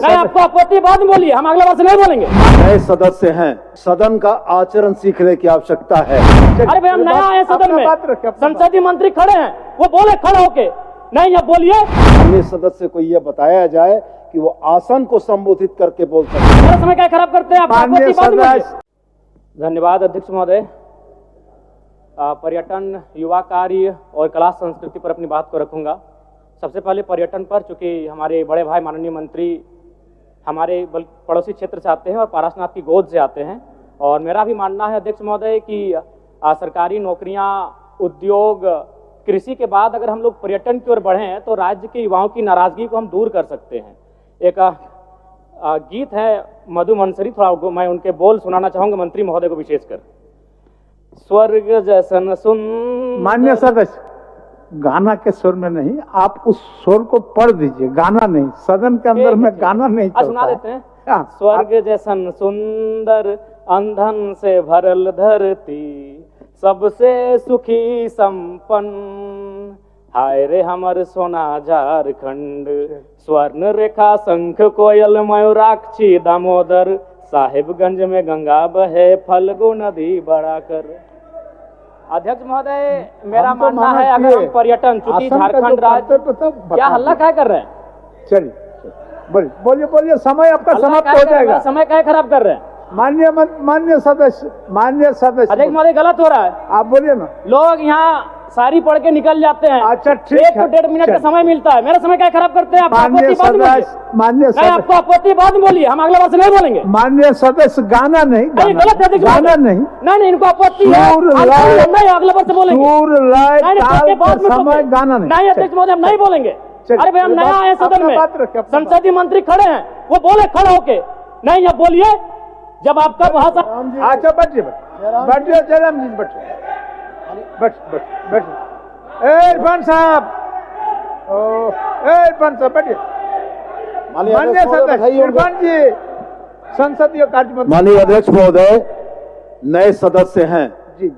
नहीं, आपको आपत्ति बाद में बोलिए, हम अगले बार से नहीं बोलेंगे। नए सदस्य हैं, सदन का आचरण सीखने की आवश्यकता है। अरे भाई हम नया आए सदन में, संसदीय मंत्री खड़े हैं, वो बोले खड़े होके, नहीं अब बोलिए। अन्य सदस्य को यह बताया जाए कि वो आसन को संबोधित करके बोल सकते हैं। मेरा समय क्या खराब करते हैं आप? आपत्ति बाद में बोलिए। धन्यवाद अध्यक्ष महोदय। पर्यटन, युवा कार्य और कला संस्कृति पर अपनी बात को रखूंगा। सबसे पहले पर्यटन पर, चूंकि हमारे बड़े भाई माननीय मंत्री हमारे पड़ोसी क्षेत्र से आते हैं और पारसनाथ की गोद से आते हैं, और मेरा भी मानना है अध्यक्ष महोदय कि सरकारी नौकरियां, उद्योग, कृषि के बाद अगर हम लोग पर्यटन की ओर बढ़ें तो राज्य के युवाओं की नाराजगी को हम दूर कर सकते हैं। एक गीत है मधु मंसरी, थोड़ा मैं उनके बोल सुनाना चाहूंगा मंत्री महोदय को विशेषकर। स्वर्ग जैसन सुंदर। मान्य सदस्य, गाना के सुर में नहीं, आप उस सुर को पढ़ दीजिए, गाना नहीं। सदन के अंदर में गाना नहीं चलता। सुना देते हैं। स्वर्ग जैसन सुंदर, अंधन से भरल धरती, सबसे सुखी संपन्न, हाय रे हमर सोना झारखंड, स्वर्ण रेखा शंख कोयल मयूराक्षी दामोदर, साहिबगंज में गंगा बहे फल्गु नदी बढ़ाकर। अध्यक्ष महोदय, मेरा मानना है अगर हम पर्यटन, चूंकि झारखंड राज्य, क्या हल्ला क्या कर रहे हैं? चलिए बोलिए बोलिए, समय आपका समाप्त हो जाएगा। समय क्या खराब कर रहे हैं? मान्य सदस्य अध्यक्ष महोदय, गलत हो रहा है। आप बोलिए ना। लोग यहाँ सारी पढ़ के निकल जाते हैं। अच्छा ठीक है, 1 to 1.5 मिनट का समय मिलता है, मेरा समय क्या खराब करते हैं आप? मान्य सदस्य, आपको आपत्ति बाद में बोलिए, हम अगले बार से नहीं बोलेंगे। मान्य सदस्य, गाना नहीं, गलत है, गाना नहीं, नहीं इनको आपत्ति है, नहीं अगले बार से बोलेंगे। समय गाना नहीं अध्यक्ष महोदय, हम नहीं बोलेंगे। अरे भाई हम नया आए सदन में, संसदीय मंत्री खड़े हैं, वो बोले खड़े होके, नहीं अब बोलिए। जब आपका भाषण, अच्छा बैठिए जयराम जी, बैठिए। इरफान साहब, बैठिए। माननीय सदस्य इरफान जी, संसदीय कार्य मंत्री। माननीय अध्यक्ष महोदय, नए सदस्य हैं, जी,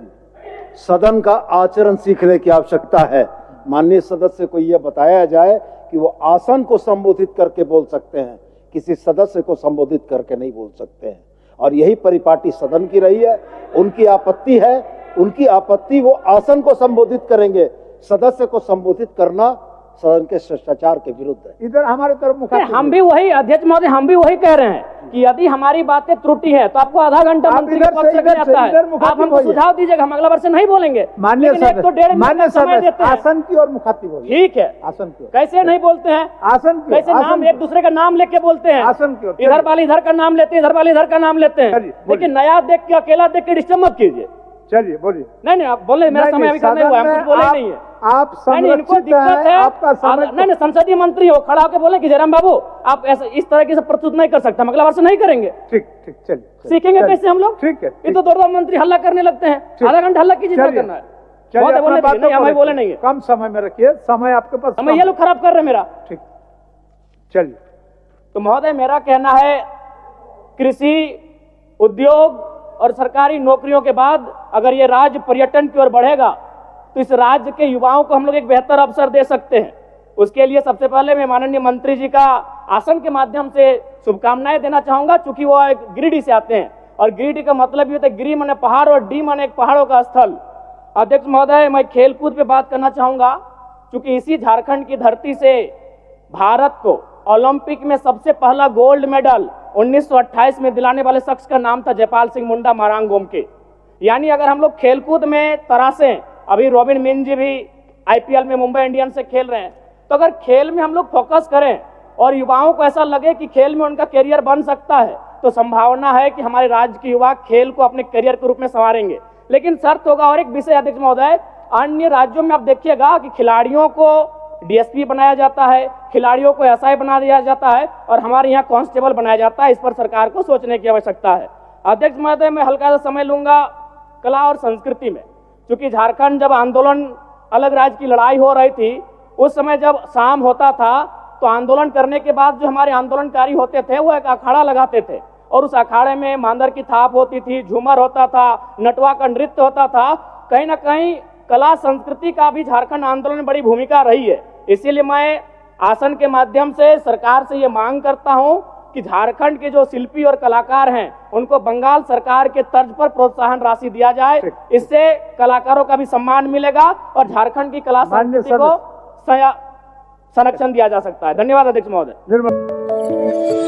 सदन का आचरण सीखने की आवश्यकता है। माननीय सदस्य को यह बताया जाए कि वो आसन को संबोधित करके बोल सकते हैं, किसी सदस्य को संबोधित करके नहीं बोल सकते हैं, और यही परिपाटी सदन की रही है। उनकी आपत्ति है, उनकी आपत्ति वो आसन को संबोधित करेंगे, सदस्य को संबोधित करना सदन के शिष्टाचार के विरुद्ध है। इधर हमारे तरफ हम भी वही, अध्यक्ष महोदय, हम भी वही कह रहे हैं कि यदि हमारी बातें त्रुटि है तो आपको आधा घंटा मंत्री के पक्ष से जाता है, आप हमको सुझाव दीजिएगा, हम अगला बार से नहीं बोलेंगे। मान्य सदस्य, आसन की और मुखातिब होगी। ठीक है, आसन की। कैसे नहीं बोलते हैं? आसन की। कैसे नाम एक दूसरे का नाम लेके बोलते हैं? आसन की। इधर वाले इधर का नाम लेते हैं, इधर वाले इधर का नाम लेते हैं, लेकिन नया देख के, अकेला देख के डिस्टर्ब मत कीजिए। चलिए बोलिए। नहीं आप बोले, मेरा समय अभी नहीं हुआ, हम कुछ बोले नहीं है। आप इनको दिक्कत है, आपका समय। नहीं संसदीय मंत्री हो, खड़ा होकर बोले कि जयराम बाबू आप ऐसा इस तरह की प्रस्तुत नहीं कर सकते, हम अगला बार से नहीं करेंगे। ठीक चलिए। सीखेंगे कैसे हम लोग? ठीक है। ये तो 2 मंत्री हल्ला करने लगते हैं, आधा घंटा हल्ला कीजिए, क्या करना है? हमें बोले नहीं है, कम समय में रखिए, समय आपके पास। समय ये लोग खराब कर रहे हैं मेरा। ठीक, चलिए। तो महोदय, मेरा कहना है कृषि, उद्योग और सरकारी नौकरियों के बाद अगर ये राज्य पर्यटन की ओर बढ़ेगा तो इस राज्य के युवाओं को हम लोग एक बेहतर अवसर दे सकते हैं। उसके लिए सबसे पहले मैं माननीय मंत्री जी का आसन के माध्यम से शुभकामनाएं देना चाहूंगा, चूंकि वो एक गिरिडीह से आते हैं, और गिरिडीह का मतलब ये होता है, गिरी माने पहाड़ और डी माने एक पहाड़ों का स्थल। अध्यक्ष महोदय, मैं खेलकूद पे बात करना चाहूंगा, चूंकि इसी झारखंड की धरती से भारत को ओलंपिक में सबसे पहला गोल्ड मेडल 1928 में दिलाने वाले शख्स का नाम था जयपाल सिंह मुंडा मारांग गोमके। यानी अगर हम लोग खेलकूद में तरासें, अभी रॉबिन मिन जी भी आईपीएल में मुंबई इंडियंस से खेल रहे हैं, तो अगर खेल में हम लोग फोकस करें और युवाओं को ऐसा लगे कि खेल में उनका करियर बन सकता है, तो संभावना है कि हमारे राज्य के युवा खेल को अपने करियर के रूप में संवारेंगे। लेकिन शर्त होगा, और एक विषय अध्यक्ष महोदय, अन्य राज्यों में आप देखिएगा कि खिलाड़ियों को डीएसपी बनाया जाता है, खिलाड़ियों को एसआई बना दिया जाता है, और हमारे यहाँ कांस्टेबल बनाया जाता है। इस पर सरकार को सोचने की आवश्यकता है। अध्यक्ष महोदय, मैं हल्का सा समय लूंगा कला और संस्कृति में, क्योंकि झारखंड जब आंदोलन, अलग राज्य की लड़ाई हो रही थी, उस समय जब शाम होता था तो आंदोलन करने के बाद जो हमारे आंदोलनकारी होते थे वो एक अखाड़ा लगाते थे, और उस अखाड़े में मांदर की थाप होती थी, झूमर होता था, नटवा का नृत्य होता था। कहीं ना कहीं कला संस्कृति का भी झारखंड आंदोलन में बड़ी भूमिका रही है। इसीलिए मैं आसन के माध्यम से सरकार से ये मांग करता हूं कि झारखंड के जो शिल्पी और कलाकार हैं उनको बंगाल सरकार के तर्ज पर प्रोत्साहन राशि दिया जाए। इससे कलाकारों का भी सम्मान मिलेगा और झारखंड की कला संस्कृति को संरक्षण दिया जा सकता है। धन्यवाद अध्यक्ष महोदय।